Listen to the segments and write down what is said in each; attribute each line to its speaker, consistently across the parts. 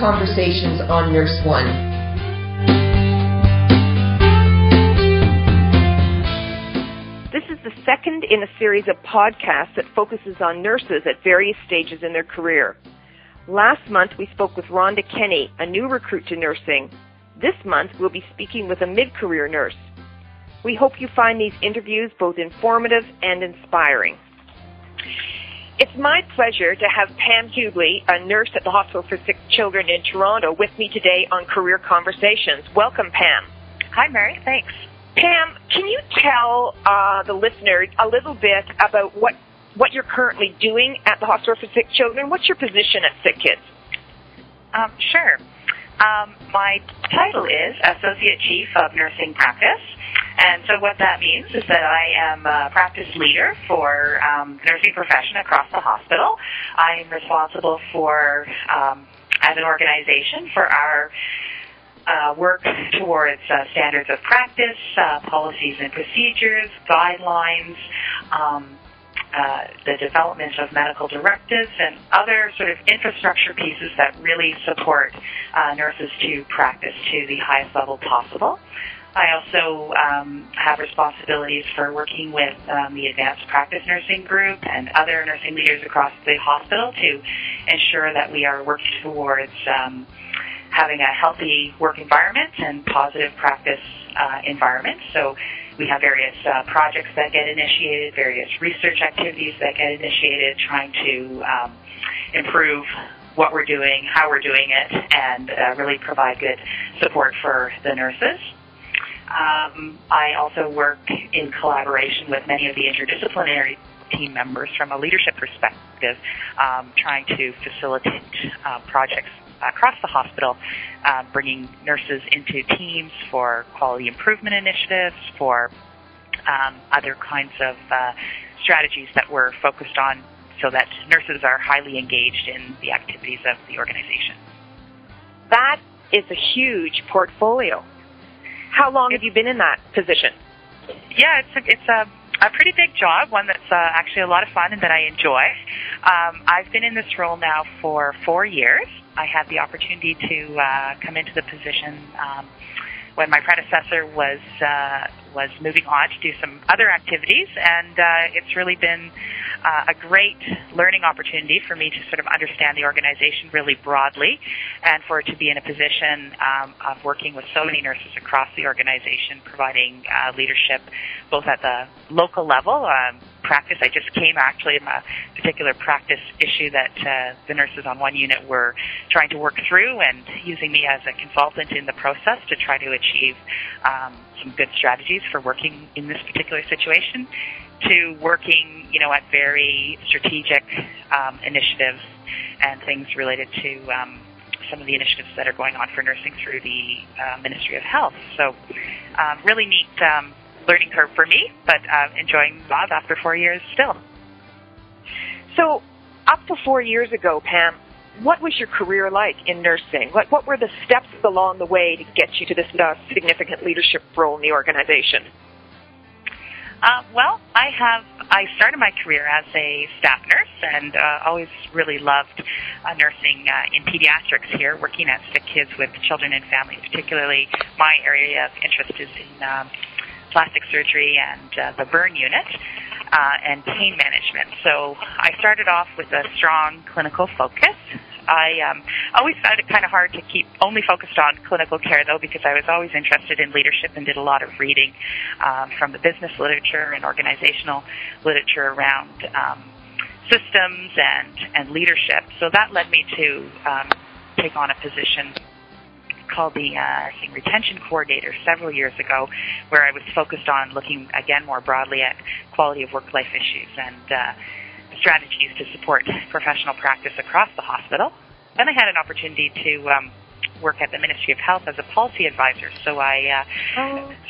Speaker 1: Conversations on Nurse One. This is the second in a series of podcasts that focuses on nurses at various stages in their career. Last month, we spoke with Rhonda Kenny, a new recruit to nursing. This month, we'll be speaking with a mid-career nurse. We hope you find these interviews both informative and inspiring. It's my pleasure to have Pam Hughley, a nurse at the Hospital for Sick Children in Toronto, with me today on Career Conversations. Welcome, Pam.
Speaker 2: Hi, Mary. Thanks.
Speaker 1: Pam, can you tell the listener a little bit about what you're currently doing at the Hospital for Sick Children? What's your position at Sick Kids?
Speaker 2: Sure. My title is Associate Chief of Nursing Practice. And so what that means is that I am a practice leader for nursing profession across the hospital. I'm responsible for, as an organization, for our work towards standards of practice, policies and procedures, guidelines, the development of medical directives, and other sort of infrastructure pieces that really support nurses to practice to the highest level possible. I also have responsibilities for working with the Advanced Practice Nursing Group and other nursing leaders across the hospital to ensure that we are working towards having a healthy work environment and positive practice environment. So we have various projects that get initiated, various research activities that get initiated, trying to improve what we're doing, how we're doing it, and really provide good support for the nurses. I also work in collaboration with many of the interdisciplinary team members from a leadership perspective, trying to facilitate projects across the hospital, bringing nurses into teams for quality improvement initiatives, for other kinds of strategies that we're focused on so that nurses are highly engaged in the activities of the organization.
Speaker 1: That is a huge portfolio. How long have you been in that position?
Speaker 2: Yeah, it's a pretty big job, one that's actually a lot of fun and that I enjoy. I've been in this role now for 4 years. I had the opportunity to come into the position when my predecessor was moving on to do some other activities, and it's really been a great learning opportunity for me to sort of understand the organization really broadly, and for it to be in a position of working with so many nurses across the organization, providing leadership both at the local level, practice. I just came actually in a particular practice issue that the nurses on one unit were trying to work through, and using me as a consultant in the process to try to achieve some good strategies for working in this particular situation, to working, at very strategic initiatives and things related to some of the initiatives that are going on for nursing through the Ministry of Health. So really neat learning curve for me, but enjoying the job after 4 years still.
Speaker 1: So up to 4 years ago, Pam, what was your career like in nursing? What were the steps along the way to get you to this significant leadership role in the organization?
Speaker 2: Well, I started my career as a staff nurse and always really loved nursing in pediatrics here, working at Sick Kids with children and families. Particularly, my area of interest is in plastic surgery and the burn unit and pain management. So I started off with a strong clinical focus. I always found it kind of hard to keep only focused on clinical care, though, because I was always interested in leadership and did a lot of reading from the business literature and organizational literature around systems and leadership. So that led me to take on a position called the Nursing Retention Coordinator several years ago, where I was focused on looking, again, more broadly at quality of work-life issues and strategies to support professional practice across the hospital. Then I had an opportunity to work at the Ministry of Health as a policy advisor, so I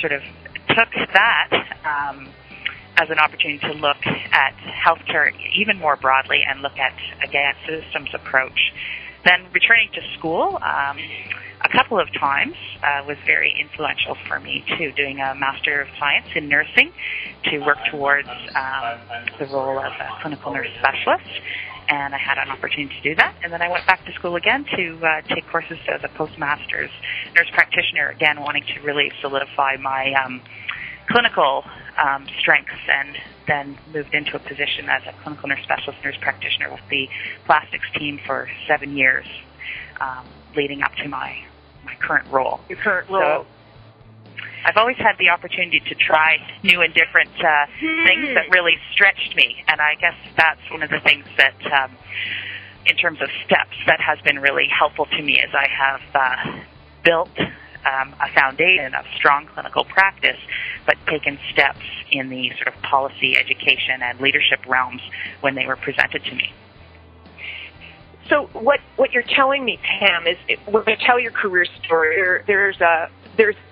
Speaker 2: sort of took that as an opportunity to look at healthcare even more broadly and look at, again, systems approach. Then returning to school a couple of times was very influential for me, too, doing a Master of Science in Nursing to work towards the role of a clinical nurse specialist. and I had an opportunity to do that. And then I went back to school again to take courses as a postmaster's nurse practitioner, again wanting to really solidify my clinical strengths, and then moved into a position as a clinical nurse specialist nurse practitioner with the plastics team for 7 years, leading up to my current role.
Speaker 1: Your current role.
Speaker 2: So I've always had the opportunity to try new and different things that really stretched me, and I guess that's one of the things that, in terms of steps, that has been really helpful to me as I have built a foundation of strong clinical practice, but taken steps in the sort of policy, education, and leadership realms when they were presented to me.
Speaker 1: So what you're telling me, Pam, is when you tell your career story, there's a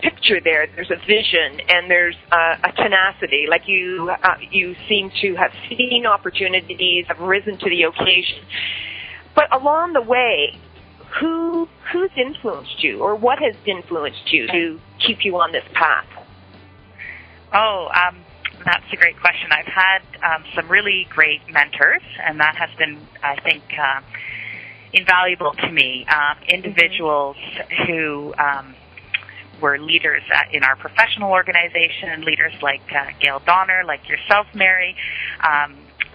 Speaker 1: picture there, there's a vision, and there's a tenacity. Like you seem to have seen opportunities, have risen to the occasion. But along the way, who's influenced you, or what has influenced you to keep you on this path?
Speaker 2: That's a great question. I've had some really great mentors, and that has been, I think, invaluable to me. Individuals who were leaders in our professional organization, leaders like Gail Donner, like yourself, Mary,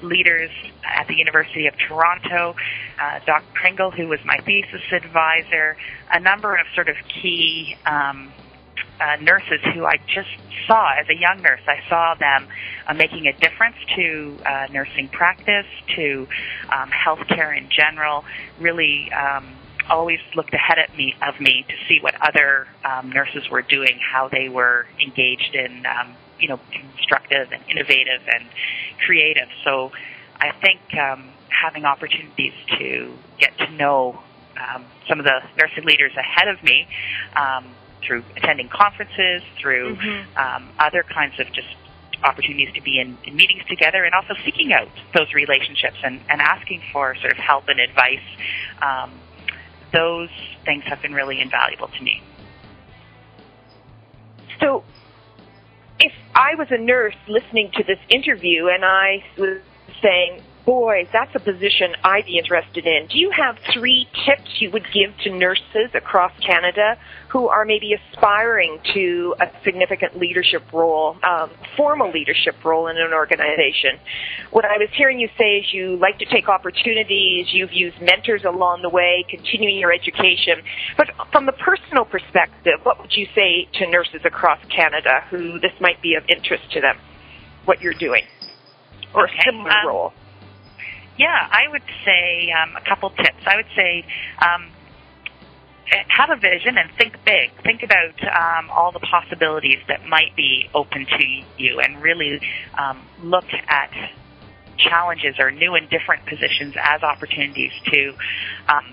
Speaker 2: leaders at the University of Toronto, Dr. Pringle, who was my thesis advisor, a number of sort of key nurses who I just saw as a young nurse. I saw them making a difference to nursing practice, to healthcare in general, really always looked ahead of me to see what other nurses were doing, how they were engaged in constructive and innovative and creative. So I think having opportunities to get to know some of the nursing leaders ahead of me through attending conferences, through other kinds of just opportunities to be in meetings together, and also seeking out those relationships and asking for sort of help and advice, those things have been really invaluable to me.
Speaker 1: So if I was a nurse listening to this interview and I was saying, boy, that's a position I'd be interested in, do you have 3 tips you would give to nurses across Canada who are maybe aspiring to a significant leadership role, formal leadership role in an organization? What I was hearing you say is you like to take opportunities, you've used mentors along the way, continuing your education. But from the personal perspective, what would you say to nurses across Canada who this might be of interest to them, what you're doing, or a similar role?
Speaker 2: Yeah, I would say a couple tips. I would say have a vision and think big. Think about all the possibilities that might be open to you, and really look at challenges or new and different positions as opportunities to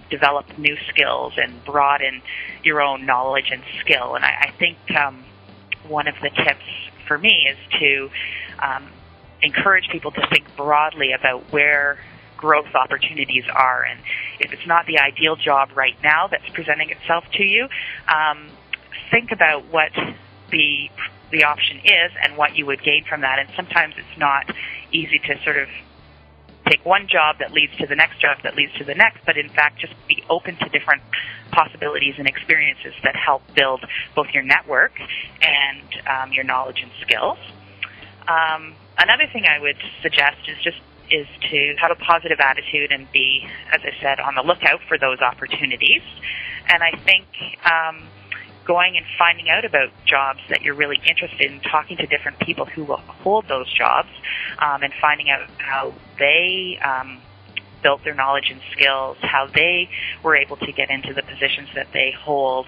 Speaker 2: develop new skills and broaden your own knowledge and skill. And I think one of the tips for me is to encourage people to think broadly about where growth opportunities are, and if it's not the ideal job right now that's presenting itself to you, think about what the option is and what you would gain from that. And sometimes it's not easy to sort of take one job that leads to the next job that leads to the next, but in fact just be open to different possibilities and experiences that help build both your network and your knowledge and skills. Another thing I would suggest is to have a positive attitude and be, as I said, on the lookout for those opportunities. And I think going and finding out about jobs that you're really interested in, talking to different people who will hold those jobs, and finding out how they built their knowledge and skills, how they were able to get into the positions that they hold,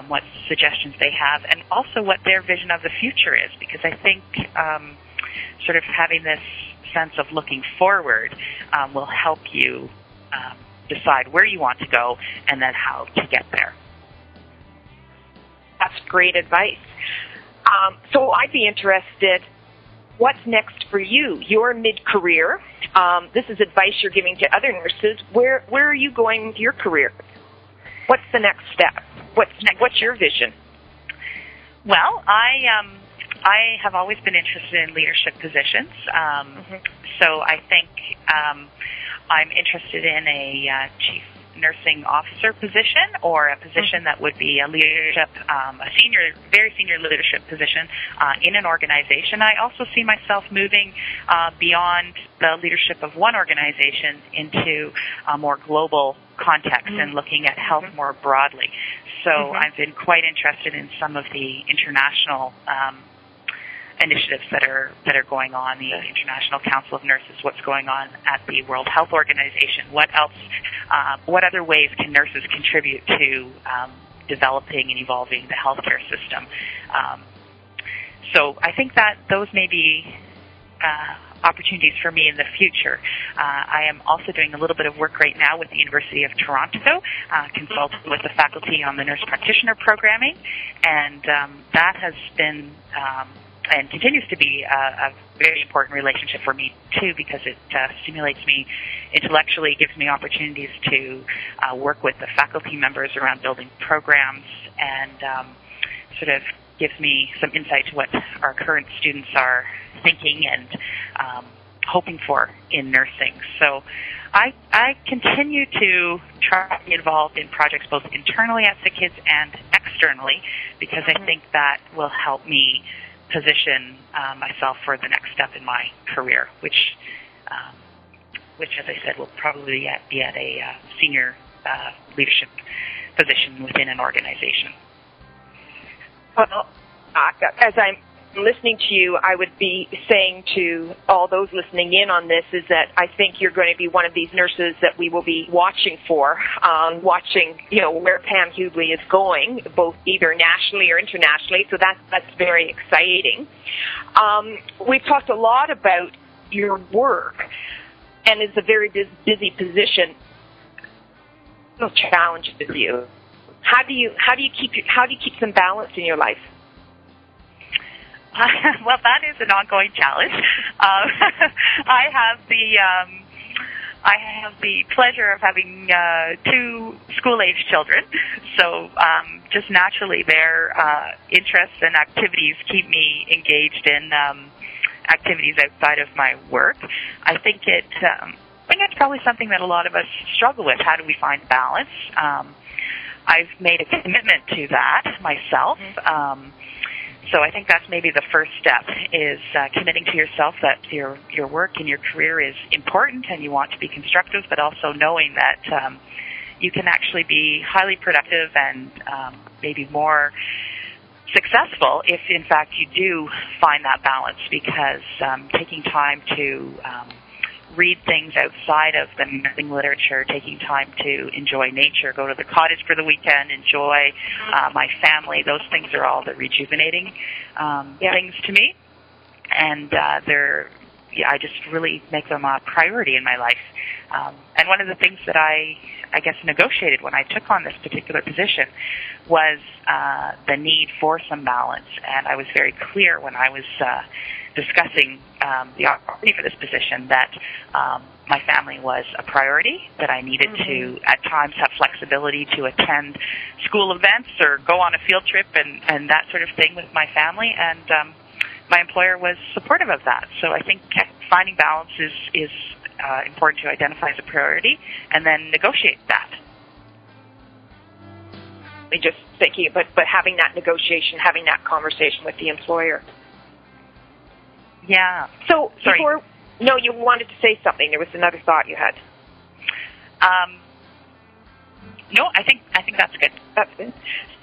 Speaker 2: what suggestions they have, and also what their vision of the future is. Because I think sort of having this sense of looking forward will help you decide where you want to go and then how to get there.
Speaker 1: That's great advice. So I'd be interested, what's next for you? You're mid-career. This is advice you're giving to other nurses. Where are you going with your career? What's the next step? What's your vision?
Speaker 2: Well, I have always been interested in leadership positions, so I think I'm interested in a chief nursing officer position, or a position that would be a leadership, very senior leadership position in an organization. I also see myself moving beyond the leadership of one organization into a more global context and looking at health more broadly. So I've been quite interested in some of the international initiatives that are going on, the International Council of Nurses, what's going on at the World Health Organization, what other ways can nurses contribute to developing and evolving the healthcare system. So I think that those may be opportunities for me in the future. I am also doing a little bit of work right now with the University of Toronto, consulting with the faculty on the nurse practitioner programming, and that has been and continues to be a very important relationship for me, too, because it stimulates me intellectually, gives me opportunities to work with the faculty members around building programs, and sort of gives me some insight to what our current students are thinking and hoping for in nursing. So I continue to try to be involved in projects both internally at SickKids and externally, because I think that will help me position myself for the next step in my career, which, as I said, will probably be at a senior leadership position within an organization.
Speaker 1: Well, as I'm listening to you, I would be saying to all those listening in on this is that I think you're going to be one of these nurses that we will be watching for, watching, where Pam Hughley is going, both either nationally or internationally. So that's very exciting. We've talked a lot about your work, and it's a very busy position. No challenges with you. How do you keep some balance in your life?
Speaker 2: Well, that is an ongoing challenge. I have the pleasure of having 2 school-age children, so just naturally their interests and activities keep me engaged in activities outside of my work. I think it's probably something that a lot of us struggle with. How do we find balance? I've made a commitment to that myself. So I think that's maybe the first step, is committing to yourself that your work and your career is important and you want to be constructive, but also knowing that you can actually be highly productive and maybe more successful if, in fact, you do find that balance, because taking time to read things outside of the nursing literature, taking time to enjoy nature, go to the cottage for the weekend, enjoy my family. Those things are all the rejuvenating things to me, and I just really make them a priority in my life. And one of the things that I guess negotiated when I took on this particular position was the need for some balance, and I was very clear when I was discussing the opportunity for this position that my family was a priority, that I needed to at times have flexibility to attend school events or go on a field trip and that sort of thing with my family, and my employer was supportive of that. So I think finding balance is important to identify as a priority and then negotiate that.
Speaker 1: Just thinking, but having that negotiation, having that conversation with the employer.
Speaker 2: Yeah.
Speaker 1: So no, you wanted to say something. There was another thought you had.
Speaker 2: No, I think that's good.
Speaker 1: That's good.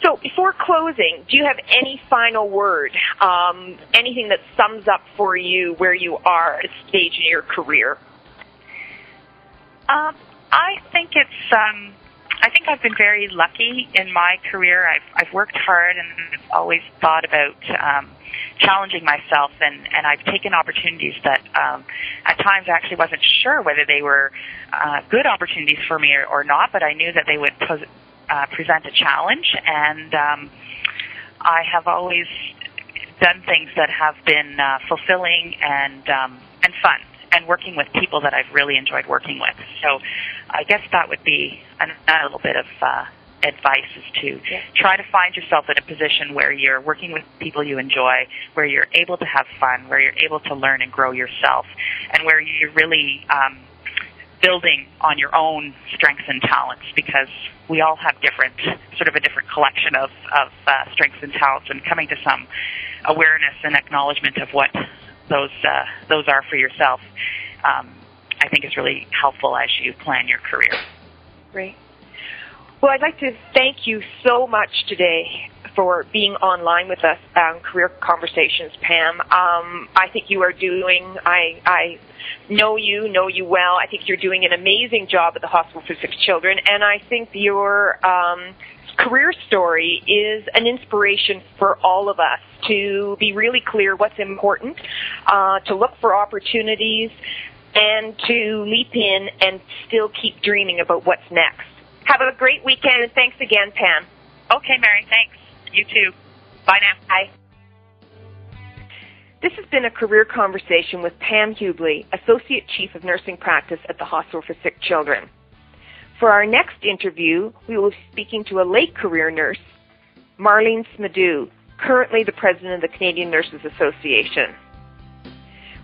Speaker 1: So before closing, do you have any final word? Anything that sums up for you where you are at a stage in your career?
Speaker 2: I think I've been very lucky in my career. I've worked hard and I've always thought about challenging myself, and I've taken opportunities that at times I actually wasn't sure whether they were good opportunities for me or not, but I knew that they would present a challenge, and I have always done things that have been fulfilling and fun, and working with people that I've really enjoyed working with. So I guess that would be a little bit of advice, is to try to find yourself in a position where you're working with people you enjoy, where you're able to have fun, where you're able to learn and grow yourself, and where you're really building on your own strengths and talents, because we all have sort of a different collection of strengths and talents, and coming to some awareness and acknowledgement of what those are for yourself, I think is really helpful as you plan your career.
Speaker 1: Great. Well, I'd like to thank you so much today for being online with us on Career Conversations, Pam. I think you are doing, I know you well. I think you're doing an amazing job at the Hospital for Sick Children, and I think your career story is an inspiration for all of us to be really clear what's important, to look for opportunities, and to leap in and still keep dreaming about what's next. Have a great weekend, and thanks again, Pam.
Speaker 2: Okay, Mary, thanks. You too. Bye now.
Speaker 1: Bye. This has been a career conversation with Pam Hubley, Associate Chief of Nursing Practice at the Hospital for Sick Children. For our next interview, we will be speaking to a late career nurse, Marlene Smadou, currently the President of the Canadian Nurses Association.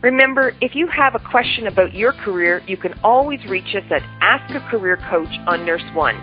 Speaker 1: Remember, if you have a question about your career, you can always reach us at Ask a Career Coach on Nurse One.